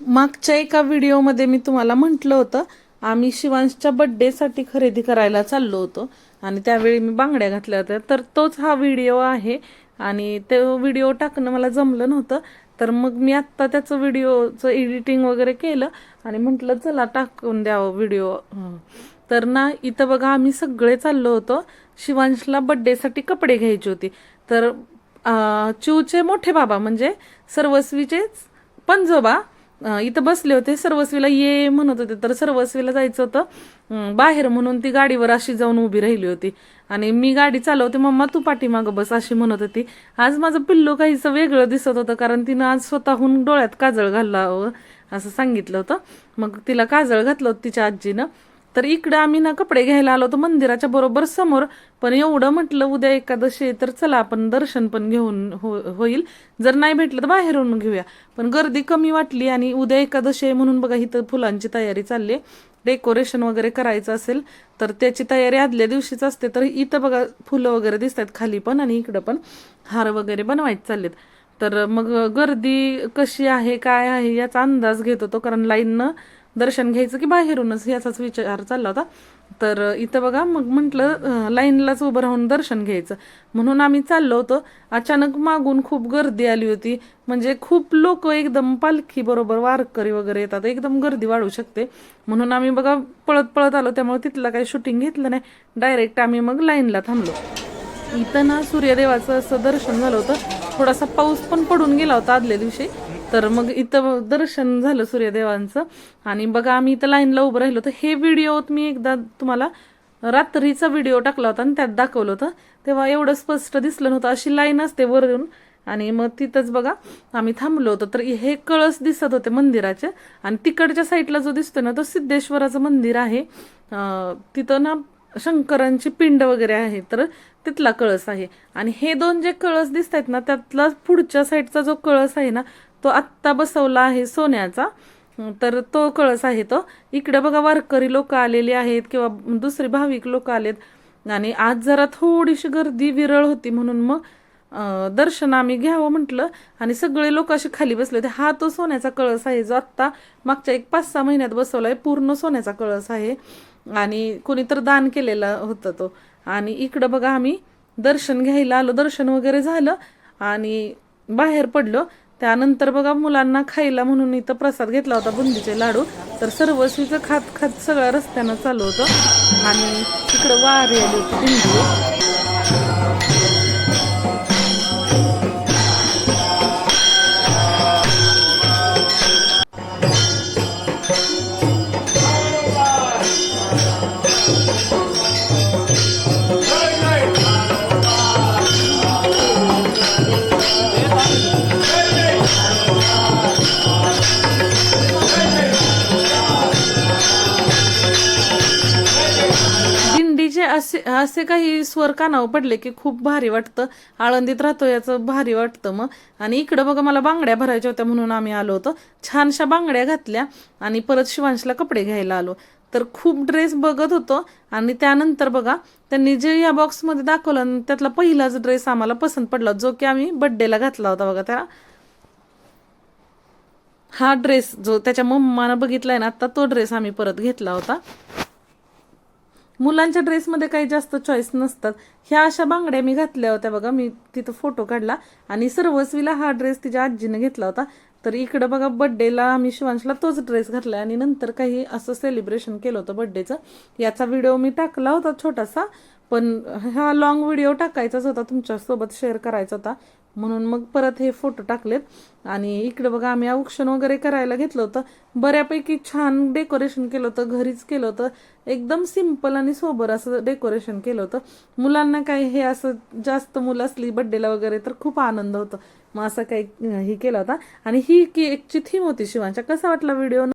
मागच्या एका व्हिडिओमध्ये मी तुम्हाला म्हटलं होतं आम्ही शिवांशच्या बड्डेसाठी खरेदी करायला चाललो होतो आणि त्यावेळी मी बांगड्या घातल्या होत्या. तर तोच हा व्हिडिओ आहे आणि तो व्हिडिओ टाकणं मला जमलं नव्हतं. तर मग मी आत्ता त्याचं व्हिडिओचं एडिटिंग वगैरे केलं आणि म्हटलं चला टाकून द्यावं व्हिडिओ. तर ना इथं बघा आम्ही सगळे चाललो होतो. शिवांशला बड्डेसाठी कपडे घ्यायचे होते. तर चिवचे मोठे बाबा म्हणजे सर्वस्वीचेच पंजोबा इथं बसले होते. सर्वस्वीला ये म्हणत होते. तर सर्वस्वीला जायचं होतं बाहेर म्हणून ती गाडीवर अशी जाऊन उभी राहिली होती आणि मी गाडी चालवते. मम्मा तू पाठीमागं बस अशी म्हणत होती. आज माझं पिल्लू काहीसं वेगळं दिसत होतं कारण तिनं आज स्वतःहून डोळ्यात काजळ घालावं असं सांगितलं होतं. मग तिला काजळ घातलं होतं तिच्या आजीनं. तर इकडं आम्ही ना कपडे घ्यायला आलो होतो मंदिराच्या बरोबर समोर. पण एवढं म्हटलं उद्या एकादशी आहे तर चला आपण दर्शन पण घेऊन होईल. जर नाही भेटलं तर बाहेरून घेऊया. पण गर्दी कमी वाटली आणि उद्या एकादशी आहे म्हणून बघा इथं फुलांची तयारी चालली आहे. डेकोरेशन वगैरे करायचं असेल तर त्याची तयारी आदल्या दिवशीच असते. तर इथं बघा फुलं वगैरे दिसत आहेत खाली पण आणि इकडं पण हार वगैरे बनवायचे चाललेत. तर मग गर्दी कशी आहे काय आहे याचा अंदाज घेत होतो कारण लाईननं दर्शन घ्यायचं की बाहेरूनच याचाच विचार चालला होता. तर इथं बघा मग म्हटलं लाईनलाच उभं राहून दर्शन घ्यायचं म्हणून आम्ही चाललो होतो. अचानक मागून खूप गर्दी आली होती. म्हणजे खूप लोक एकदम पालखी बरोबर वारकरी वगैरे येतात, एकदम गर्दी वाढू शकते. म्हणून आम्ही बघा पळत पळत आलो. त्यामुळे तिथलं काही शूटिंग घेतलं नाही. डायरेक्ट आम्ही मग लाईनला थांबलो. इथं ना सूर्यदेवाचं असं दर्शन झालं होतं. थोडासा पाऊस पण पडून गेला होता आदल्या दिवशी. तर मग इथं दर्शन झालं सूर्यदेवांचं आणि बघा आम्ही इथं लाईनला उभं राहिलो होतं. हे व्हिडिओ मी एकदा तुम्हाला रात्रीचा व्हिडिओ टाकला होता आणि त्यात दाखवलं होतं. तेव्हा एवढं स्पष्ट दिसलं नव्हतं. अशी लाईन असते वरून आणि मग तिथंच बघा आम्ही थांबलो होतो. तर हे कळस दिसत होते मंदिराचे आणि तिकडच्या साईडला जो दिसतोय ना तो सिद्धेश्वराचं मंदिर आहे. तिथं ना शंकरांची पिंड वगैरे आहे. तर तिथला कळस आहे आणि हे दोन जे कळस दिसत आहेत ना त्यातला पुढच्या साईडचा जो कळस आहे ना तो आत्ता बसवला आहे सोन्याचा. तर तो कळस आहे तो. इकडे बघा वारकरी लोक आलेली आहेत किंवा दुसरे भाविक लोक आलेत आणि आज जरा थोडीशी गर्दी विरळ होती म्हणून मग दर्शन आम्ही घ्यावं म्हटलं आणि सगळे लोक असे खाली बसले होते. हा तो सोन्याचा कळस आहे जो आत्ता मागच्या 5-6 महिन्यात बसवलाय. पूर्ण सोन्याचा कळस आहे आणि कोणीतर दान केलेला होता तो. आणि इकडं बघा आम्ही दर्शन घ्यायला आलो. दर्शन वगैरे झालं आणि बाहेर पडलो. त्यानंतर बघा मुलांना खायला म्हणून इथं प्रसाद घेतला होता बुंदीचे लाडू. तर सर्वस्वीचं खात खात सगळ्या रस्त्यानं चालू होतं आणि इकडं वारी आली होती दिंडी. दिंडीचे असे असे काही स्वर कानावर पडले की खूप भारी वाटतं. आळंदीत राहतो याचं भारी वाटतं मग. आणि इकडं बघा मला बांगड्या भरायच्या होत्या म्हणून आम्ही आलो होतो. छानशा बांगड्या घातल्या आणि परत शिवांशला कपडे घ्यायला आलो. तर खूप ड्रेस बघत होतो आणि त्यानंतर बघा त्यांनी जे या बॉक्समध्ये दाखवलं त्यातला पहिलाच ड्रेस आम्हाला पसंत पडला जो की आम्ही बड्डेला घातला होता बघा. त्या हा ड्रेस जो त्याच्या मम्मानं बघितलाय ना आता तो ड्रेस आम्ही परत घेतला होता. मुलांच्या ड्रेसमध्ये काही जास्त चॉईस नसतात. ह्या अशा बांगड्या मी घातल्या होत्या बघा. मी तिथं फोटो काढला आणि सर्वस्वीला हा ड्रेस तिच्या आजीने घेतला होता. तर इकडं बघा बड्डेला आम्ही शिवांशला तोच ड्रेस घातला आणि नंतर काही असं सेलिब्रेशन केलं होतं बड्डेचं. याचा व्हिडिओ मी टाकला होता छोटासा. पण हा लॉंग व्हिडिओ टाकायचाच होता, तुमच्यासोबत शेअर करायचा होता म्हणून मग परत हे फोटो टाकलेत. आणि इकडे बघा आम्ही औक्षण वगैरे करायला घेतलं होतं. बऱ्यापैकी छान डेकोरेशन केलं होतं. घरीच केलं होतं. एकदम सिम्पल आणि सोबर असं डेकोरेशन केलं होतं. मुलांना काही हे असं जास्त मुलं असली बड्डेला वगैरे तर खूप आनंद होतो. मग असं काही हे केलं होता आणि ही केकची थीम होती शिवांच्या. कसा वाटला व्हिडिओ?